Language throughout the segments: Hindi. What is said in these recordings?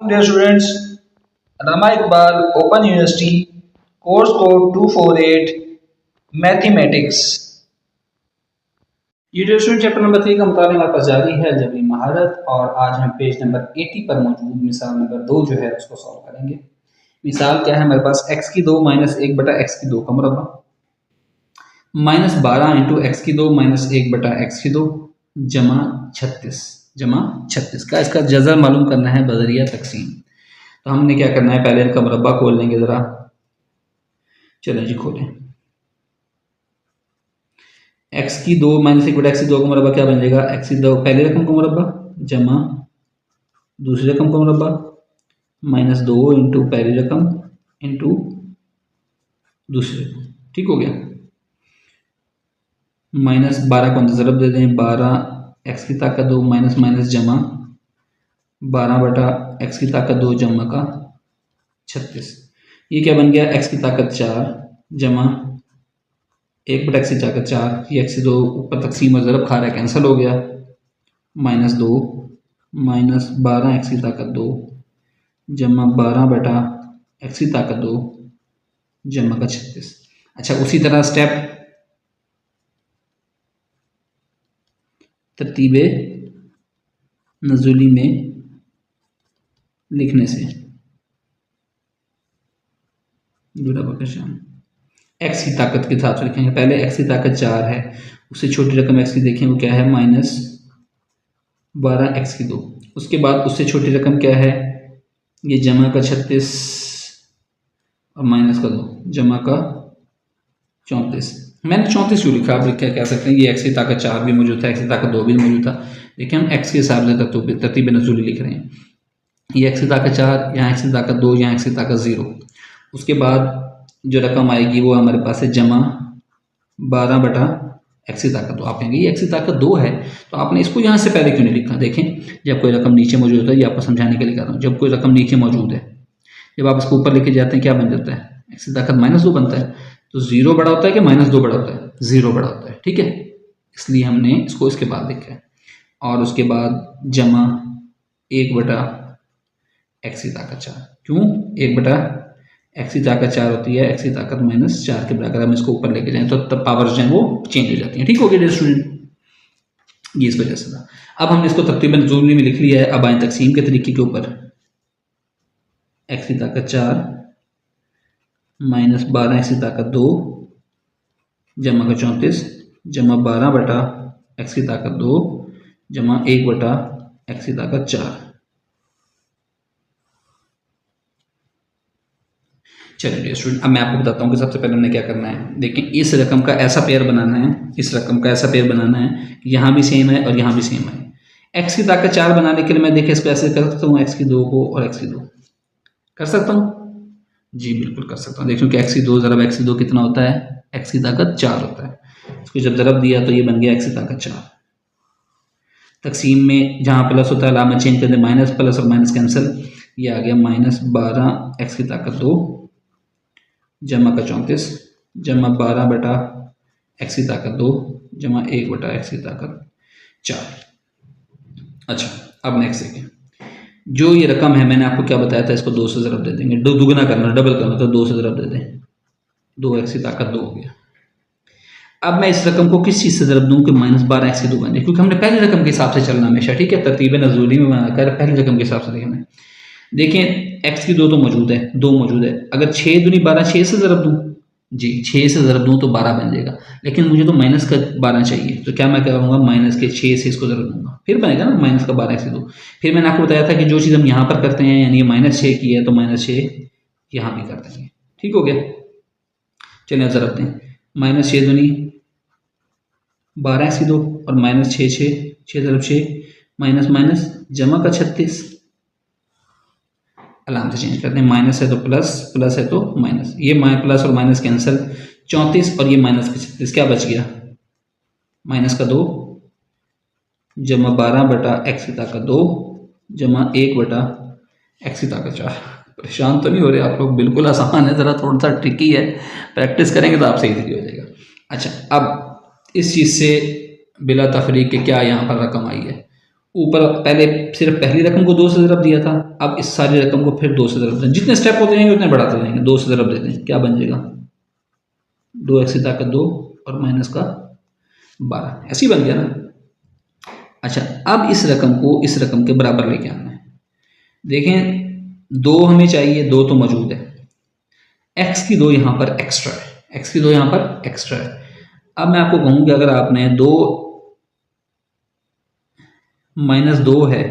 Dear students, Rama Iqbal Open University, course code 248, Mathematics. ये जो स्टूडेंट चैप्टर नंबर 3 का मुताबिक हमारे पास जारी है जबरी महारत और आज हम पेज नंबर 80 पर मौजूद मिसाल नंबर 2 जो है उसको सॉल्व करेंगे। मिसाल क्या है हमारे पास x की 2 माइनस 1 बटा x की 2 का मुरब्बा माइनस 12 इंटू एक्स की 2 माइनस 1 बटा एक्स की 2 जमा 36 का इसका जज़र मालूम करना है बजरिया तकसीम। तो हमने क्या करना है, पहले इनका मुरब्बा खोल लेंगे ज़रा। चलें जी खोलें। x की 2 माइनस 1 बटा एक्स की 2 का मुरब्बा क्या बन जाएगा, एक्स की 2 पहले रकम का मुरब्बा जमा दूसरी रकम का मुरब्बा माइनस 2 इंटू पहली रकम इंटू दूसरी रकम। ठीक हो गया। माइनस 12 को अंदर ज़रब दे दें, 12 एक्स की ताकत 2 माइनस माइनस जमा 12 बटा एक्स की ताकत 2 जमा का 36। ये क्या बन गया, एक्स की ताकत 4 जमा 1 बटा एक्स की ताकत 4, ये एक्स 2 ऊपर तकसीम और ज़रब खा रहा है, कैंसिल हो गया। माइनस 2 माइनस 12 एक्स की ताकत 2 जमा 12 बटा एक्स की ताकत 2 जमा का 36। अच्छा, उसी तरह स्टेप तरतीब नज़ुली में लिखने से एक्स की ताकत के हिसाब से लिखेंगे। पहले एक्स की ताकत 4 है, उससे छोटी रकम एक्स की देखें वो क्या है, माइनस 12 एक्स की 2। उसके बाद उससे छोटी रकम क्या है, ये जमा का 36 और माइनस का 2 जमा का 34। मैंने 34 क्यों लिखा, आप लिखा कह सकते हैं ये एक्स की ताकत 4 भी मौजूद था, एक्स की ताकत 2 भी मौजूद था। देखिए हम एक्स के हिसाब से तरतीब नज़ुली लिख रहे हैं। ये एक्स की ताकत 4, यहाँ एक्स की ताकत 2, यहाँ एक्स की ताकत 0। उसके बाद जो रकम आएगी वो हमारे पास है जमा 12 बटा एक्स की ताकत 2। आप कहेंगे ये एक्स की ताकत 2 है तो आपने इसको यहाँ से पहले क्यों नहीं लिखा। देखें, जब कोई रकम नीचे मौजूद होता है, ये आपको समझाने के लिए कह रहा हूँ, जब कोई रकम नीचे मौजूद है, जब आप इसको ऊपर लेके जाते हैं क्या बन जाता है, एक्स की ताकत -2 बनता है। तो 0 बड़ा होता है कि -2 बड़ा होता है, 0 बड़ा होता है। ठीक है, इसलिए हमने इसको इसके बाद लिखा है। और उसके बाद जमा 1 बटा एक्स की ताकत 4। क्यों 1 बटा एक्स की ताकत 4 होती है, एक्स की ताकत -4 के बराबर। हम इसको ऊपर लेके जाएं तो तब पावर्स जो हैं वो चेंज हो जाती हैं। ठीक हो गया स्टूडेंट, ये इस वजह से था। अब हमने इसको तरतीब नज़ुली में लिख लिया है। अब आए तकसीम के तरीके के ऊपर। एक्स की ताकत 4 माइनस 12 एक्स की ताकत 2 जमा का 34 जमा 12 बटा एक्स की ताकत 2 जमा 1 बटा एक्स की ताकत 4। चलिए स्टूडेंट, अब मैं आपको बताता हूँ कि सबसे पहले हमने क्या करना है। देखिए, इस रकम का ऐसा पेयर बनाना है, इस रकम का ऐसा पेयर बनाना है, यहाँ भी सेम है और यहाँ भी सेम है। एक्स की ताकत 4 बनाने के लिए मैं देखिए इसको ऐसे कर सकता हूँ, एक्स की 2 को और एक्स की 2 कर सकता हूँ जी, बिल्कुल कर सकता हूँ। देखिए कि एक्स की 2 ज़रब एक्स की 2 कितना होता है, एक्स की ताकत 4 होता है। इसको जब ज़रब दिया तो ये बन गया एक्स की ताकत 4। तकसीम में जहाँ प्लस होता है अलामत चेंज कर दें, माइनस प्लस और माइनस कैंसिल, ये आ गया -12 एक्स की ताकत 2 जमा का 34 जमा 12 बटा एक्स की ताकत 2 जमा 1 बटा एक्स की ताकत 4। अच्छा, अब नेक्स्ट देखें। जो ये रकम है मैंने आपको क्या बताया था, इसको 2 से ज़रब दे देंगे, दुगना करना, डबल करना, तो 2 से ज़रब दे दें, 2 एक्स की ताकत 2 हो गया। अब मैं इस रकम को किस चीज़ से ज़रब दूँ कि -12 एक्स की 2 बन जाए, क्योंकि हमने पहली रकम के हिसाब से चलना हमेशा। ठीक है, तरतीब नज़ुली में बनाकर पहली रकम के हिसाब से देखना है। देखें, एक्स की 2 तो मौजूद है, 2 मौजूद है। अगर 6 दूनी 12, 6 से ज़रब दूँ जी, 6 से ज़रब दूँ तो 12 बन जाएगा, लेकिन मुझे तो माइनस का 12 चाहिए। तो क्या मैं करूँगा, माइनस के 6 से इसको ज़रब दूँगा, फिर बनेगा ना माइनस का 12 एक्स की 2। फिर मैंने आपको बताया था कि जो चीज़ हम यहाँ पर करते हैं, यानी -6 की है तो -6 यहाँ भी कर देंगे। ठीक हो गया। चलिए ज़रब दें, -6 दूनी 12 एक्स की 2 और -6 6 ज़रब 6 माइनस माइनस जमा का 36। अलाम से चेंज करते हैं, माइनस है तो प्लस, प्लस है तो माइनस, ये प्लस और माइनस कैंसिल, 34 और ये माइनस का 36, क्या बच गया, माइनस का 2 जमा 12 बटा एक्स की ताकत 2 जमा 1 बटा एक्स की ताकत 4। परेशान तो नहीं हो रहे आप लोग, बिल्कुल आसान है, ज़रा थोड़ा सा ट्रिकी है, प्रैक्टिस करेंगे तो आपसे इजीली हो जाएगा। अच्छा, अब इस चीज़ से बिला तफरीक के क्या यहाँ पर रकम आई है, ऊपर पहले सिर्फ पहली रकम को 2 से ज़रब दिया था, अब इस सारी रकम को फिर 2 से ज़रब दें, जितने स्टेप होते जाएंगे उतने बढ़ाते जाएंगे, 2 से ज़रब देते हैं, क्या बन जाएगा 2x की ताकत 2 और माइनस का 12, ऐसे ही बन गया ना। अच्छा, अब इस रकम को इस रकम के बराबर लेके आना है। देखें 2 हमें चाहिए, 2 तो मौजूद है, x की 2 यहाँ पर एक्स्ट्रा है, x की 2 यहाँ पर एक्स्ट्रा है। अब मैं आपको कहूँ कि अगर आपने 2 माइनस 2 है,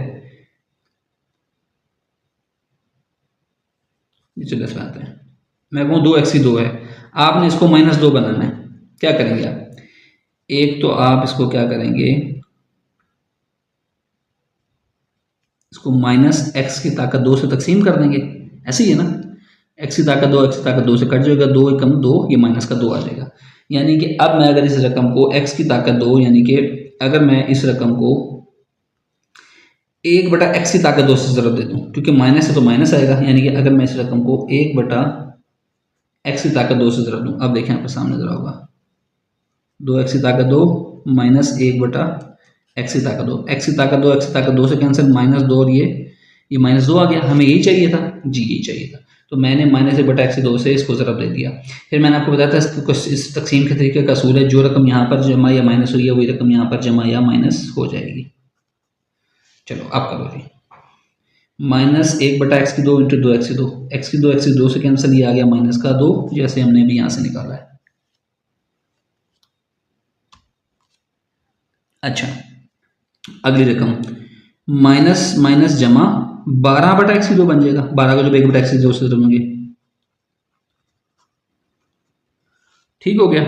चलो इसमें आते हैं, मैं कहूँ 2x की 2 है, आपने इसको माइनस 2 बनाना है, क्या करेंगे आप, एक तो आप इसको क्या करेंगे, इसको माइनस x की ताकत 2 से तकसीम कर देंगे, ऐसे ही है ना, x की ताकत 2 x की ताकत 2 से कट जाएगा, 2 एकम 2, ये माइनस का 2 आ जाएगा। यानी कि अब मैं अगर इस रकम को x की ताकत 2, यानी कि अगर मैं इस रकम को 1 बटा x की ताकत 2 से ज़रब दे दूँ, क्योंकि माइनस है तो माइनस आएगा, यानी कि अगर मैं इस रकम को 1 बटा x की ताकत 2 से ज़रब दूँ, अब देखें आपके सामने ज़रा होगा, 2x की ताकत 2 माइनस 1 बटा x की ताकत 2, x की ताकत 2 x की ताकत 2 से कैंसिल, माइनस 2 और ये माइनस 2 आ गया, हमें यही चाहिए था जी, यही चाहिए था, तो मैंने माइनस 1 बटा x की 2 से इसको ज़रब दे दिया। फिर मैंने आपको बताया था इस तकसीम के तरीके का असूल है, जो रकम यहाँ पर जमा या माइनस हुई है वही रकम यहाँ पर जमा या माइनस हो जाएगी। चलो आप करो जी, माइनस 1 बटा x की 2 इंटू 2x की 2, x की 2 x की 2 से कैंसिल, ये आ गया माइनस का 2, जैसे हमने भी यहाँ से निकाला है। अच्छा, अगली रकम माइनस माइनस जमा 12 बटा x की 2 बन जाएगा, 12 को जब 1 बटा x की 2 से ज़रबेंगे, ठीक हो गया।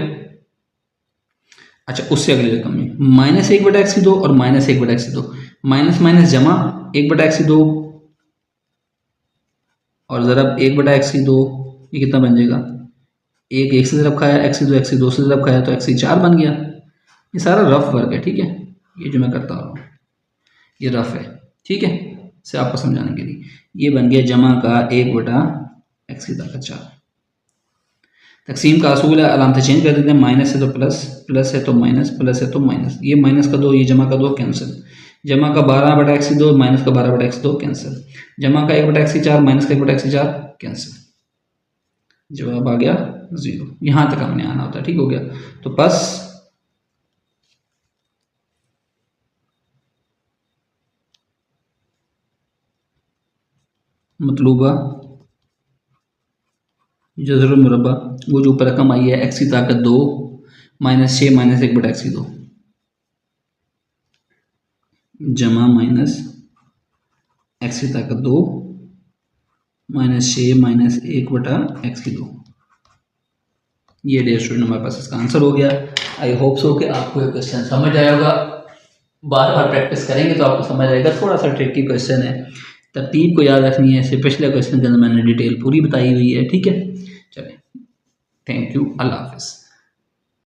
अच्छा, उससे अगली रकम में माइनस 1 बटा x की 2 और माइनस 1 बटा x की 2, माइनस माइनस जमा 1 बटा x की 2 और ज़रब 1 बटा x की 2, ये कितना बन जाएगा, एक से ज़रब खाया x की 2 से ज़रब खाया तो x की 4 बन गया। ये सारा रफ वर्क है, ठीक है, ये जो मैं करता हूँ ये रफ है, ठीक है, से आपको समझाने के लिए। ये बन गया जमा का 1 बटा x की ताकत 4। तकसीम का असूल है, अलामत चेंज कर देते हैं, माइनस है तो प्लस, प्लस है तो माइनस, प्लस है तो माइनस, ये माइनस का 2, ये जमा का 2 कैंसिल, जमा का 12 बटा x की 2 माइनस का 12 बटा x 2 कैंसिल, जमा का 1 बटा x की 4 माइनस का 1 बटा x की 4 कैंसिल, जवाब आ गया 0। यहाँ तक हमने आना होता है, ठीक हो गया। तो बस मतलूबा जज़रुल मुरब्बा, वो जो ऊपर रकम आई है x की ताकत 2 माइनस 6 माइनस 1 बटा x की 2 जमा माइनस x की ताकत 2 माइनस 6 माइनस 1 बटा x की 2, ये डियर स्टूडेंट हमारे पास इसका आंसर हो गया। आई होप सो कि आपको ये क्वेश्चन समझ आया होगा, बार बार प्रैक्टिस करेंगे तो आपको समझ आएगा। थोड़ा सा ट्रिकी क्वेश्चन है, तरतीब को याद रखनी है, इससे पिछले क्वेश्चन के अंदर मैंने डिटेल पूरी बताई हुई है, ठीक है। चलें, थैंक यू, अल्लाह हाफ़िज़।